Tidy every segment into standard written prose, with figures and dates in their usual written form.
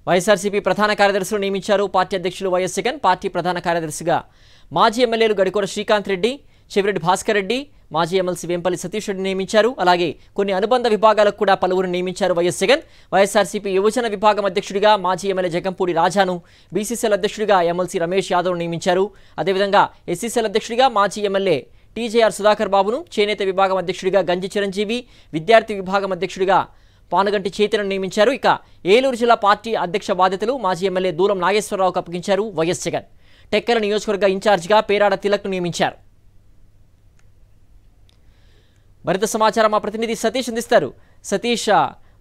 వైఎస్ఆర్సీపీ ప్రధాన కార్యదర్శులు నియమించారు పార్టీ అధ్యక్షులు వైఎస్ జగన్. పార్టీ ప్రధాన కార్యదర్శిగా మాజీ ఎమ్మెల్యేలు గడికోట శ్రీకాంత్ రెడ్డి, చెవిరెడ్డి భాస్కర్ రెడ్డి, మాజీ ఎమ్మెల్సీ వేంపల్లి సతీష్ రెడ్డి నియమించారు. అలాగే కొన్ని అనుబంధ విభాగాలకు కూడా పలువురు నియమించారు వైఎస్ జగన్. వైఎస్ఆర్సీపీ యువజన విభాగం అధ్యక్షుడిగా మాజీ ఎమ్మెల్యే జగంపూడి రాజాను, బీసీసీఎల్ అధ్యక్షుడిగా ఎమ్మెల్సీ రమేష్ యాదవ్ నియమించారు. అదేవిధంగా ఎస్సీసీఎల్ అధ్యక్షుడిగా మాజీ ఎమ్మెల్యే టీజేఆర్ సుధాకర్ బాబును, చేనేత విభాగం అధ్యక్షుడిగా గంజి చిరంజీవి, విద్యార్థి విభాగం అధ్యక్షుడిగా పానుగంటి చైతన్యను నియమించారు. ఇక ఏలూరు జిల్లా పార్టీ అధ్యక్ష బాధ్యతలు మాజీ ఎమ్మెల్యే దూలం నాగేశ్వరరావుకు అప్పగించారు వైఎస్ జగన్. టెక్కల నియోజకవర్గ ఇన్ఛార్జిగా పేరాడ తిలక్ను నియమించారు. మరింత సమాచారం మా ప్రతినిధి సతీష్ అందిస్తారు. సతీష్,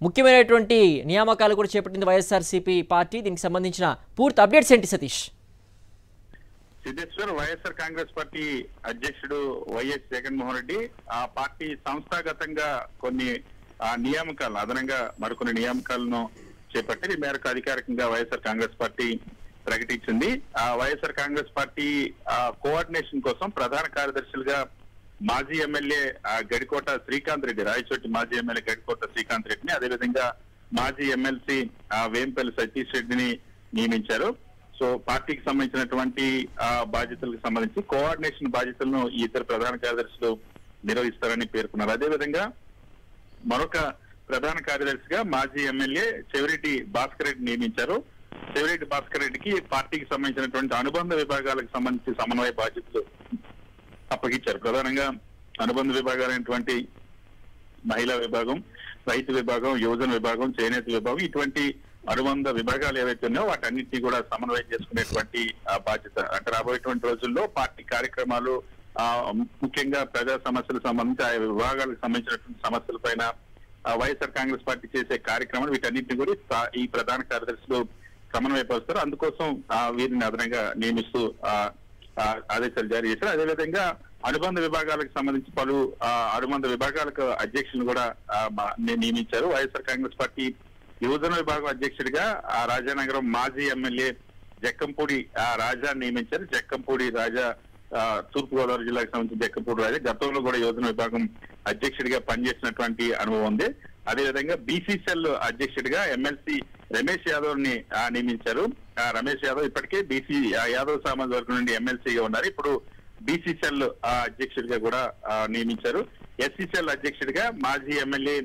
ముఖ్యమైనటువంటి నియామకాలు కూడా చేపట్టింది వైఎస్ఆర్సీపీ పార్టీ. దీనికి సంబంధించిన పూర్తి అప్డేట్స్ ఏంటి సతీష్? సిద్ధేశ్వర్, వైఎస్ఆర్ కాంగ్రెస్ పార్టీ అధ్యక్షుడు వైఎస్ జగన్మోహన్ రెడ్డి ఆ పార్టీ సంస్థాగతంగా కొన్ని నియామకాలను అదనంగా మరికొన్ని నియామకాలను చేపట్టి ఈ మేరకు అధికారికంగా వైఎస్ఆర్ కాంగ్రెస్ పార్టీ ప్రకటించింది. ఆ వైఎస్ఆర్ కాంగ్రెస్ పార్టీ కోఆర్డినేషన్ కోసం ప్రధాన కార్యదర్శులుగా మాజీ ఎమ్మెల్యే గడికోట శ్రీకాంత్ రెడ్డి, రాయచోటి మాజీ ఎమ్మెల్యే గడికోట శ్రీకాంత్ రెడ్డిని, అదేవిధంగా మాజీ ఎమ్మెల్సీ వేంపల్లి సతీష్ రెడ్డిని నియమించారు. సో పార్టీకి సంబంధించినటువంటి బాధ్యతలకు సంబంధించి కోఆర్డినేషన్ బాధ్యతలను ఈ ఇద్దరు ప్రధాన కార్యదర్శులు నిర్వహిస్తారని పేర్కొన్నారు. అదేవిధంగా మరొక ప్రధాన కార్యదర్శిగా మాజీ ఎమ్మెల్యే చెవిరెడ్డి భాస్కర్ రెడ్డి నియమించారు. చెవిరెడ్డి భాస్కర్ రెడ్డికి పార్టీకి సంబంధించినటువంటి అనుబంధ విభాగాలకు సంబంధించి సమన్వయ బాధ్యతలు అప్పగించారు. ప్రధానంగా అనుబంధ విభాగాలైనటువంటి మహిళా విభాగం, రైతు విభాగం, యువజన విభాగం, చేనేత విభాగం, ఇటువంటి అనుబంధ విభాగాలు ఏవైతే ఉన్నాయో వాటన్నింటినీ కూడా సమన్వయం చేసుకునేటువంటి బాధ్యత. అంటే రాబోయేటువంటి రోజుల్లో పార్టీ కార్యక్రమాలు ముఖ్యంగా ప్రజా సమస్యలకు సంబంధించి ఆయా విభాగాలకు సంబంధించినటువంటి సమస్యల పైన వైఎస్ఆర్ కాంగ్రెస్ పార్టీ చేసే కార్యక్రమాలు వీటన్నింటినీ కూడా ఈ ప్రధాన కార్యదర్శులు సమన్వయపరుస్తారు. అందుకోసం వీరిని అదనంగా నియమిస్తూ ఆదేశాలు జారీ చేశారు. అదేవిధంగా అనుబంధ విభాగాలకు సంబంధించి పలు అనుబంధ విభాగాలకు అధ్యక్షులను కూడా నియమించారు. వైఎస్ఆర్ కాంగ్రెస్ పార్టీ యువజన విభాగం అధ్యక్షుడిగా రాజానగరం మాజీ ఎమ్మెల్యే జక్కంపూడి రాజా నియమించారు. జక్కంపూడి రాజా తూర్పుగోదావరి జిల్లాకు సంబంధించిన జక్కంపూడి రాజా గతంలో కూడా యువజన విభాగం అధ్యక్షుడిగా పనిచేసినటువంటి అనుభవం ఉంది. అదేవిధంగా బీసీసీఎల్ అధ్యక్షుడిగా ఎమ్మెల్సీ రమేష్ యాదవ్ ని నియమించారు. రమేష్ యాదవ్ ఇప్పటికే బీసీ యాదవ్ సామాజిక వర్గం నుండి ఎమ్మెల్సీగా ఉన్నారు. ఇప్పుడు బీసీసీఎల్ అధ్యక్షుడిగా కూడా నియమించారు. ఎస్సీసీఎల్ అధ్యక్షుడిగా మాజీ ఎమ్మెల్యే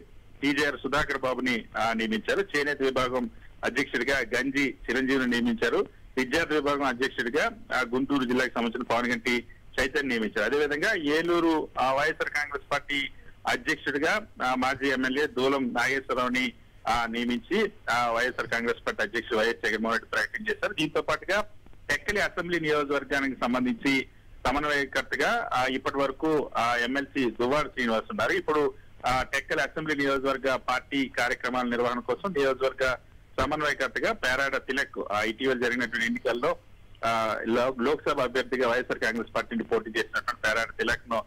టీజేఆర్ సుధాకర్ బాబుని నియమించారు. చేనేత విభాగం అధ్యక్షుడిగా గంజి చిరంజీవిని నియమించారు. విద్యార్థి విభాగం అధ్యక్షుడిగా గుంటూరు జిల్లాకు సంబంధించిన పానుగంటి చైతన్య నియమించారు. అదేవిధంగా ఏలూరు వైఎస్ఆర్ కాంగ్రెస్ పార్టీ అధ్యక్షుడిగా మాజీ ఎమ్మెల్యే దూలం నాగేశ్వరరావుని నియమించి వైఎస్ఆర్ కాంగ్రెస్ పార్టీ అధ్యక్షుడు వైఎస్ జగన్మోహన్ రెడ్డి ప్రకటన చేశారు. దీంతో పాటుగా టెక్కలి అసెంబ్లీ నియోజకవర్గానికి సంబంధించి సమన్వయకర్తగా ఇప్పటి వరకు ఎమ్మెల్సీ దువ్వాడ శ్రీనివాస్ ఉన్నారు. ఇప్పుడు టెక్కలి అసెంబ్లీ నియోజకవర్గ పార్టీ కార్యక్రమాల నిర్వహణ కోసం నియోజకవర్గ సమన్వయకర్తగా పేరాడ తిలక్ ఇటీవల జరిగినటువంటి ఎన్నికల్లో లోక్సభ అభ్యర్థిగా వైఎస్ఆర్ కాంగ్రెస్ పార్టీ నుండి పోటీ చేసినటువంటి పేరాడ తిలక్ ను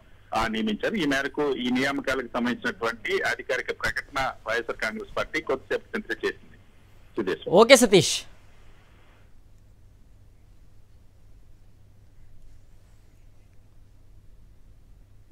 నియమించారు. ఈ మేరకు ఈ నియామకాలకు సంబంధించినటువంటి అధికారిక ప్రకటన వైఎస్ఆర్ కాంగ్రెస్ పార్టీ కొద్దిసేపు చేసింది. ఓకే సతీష్.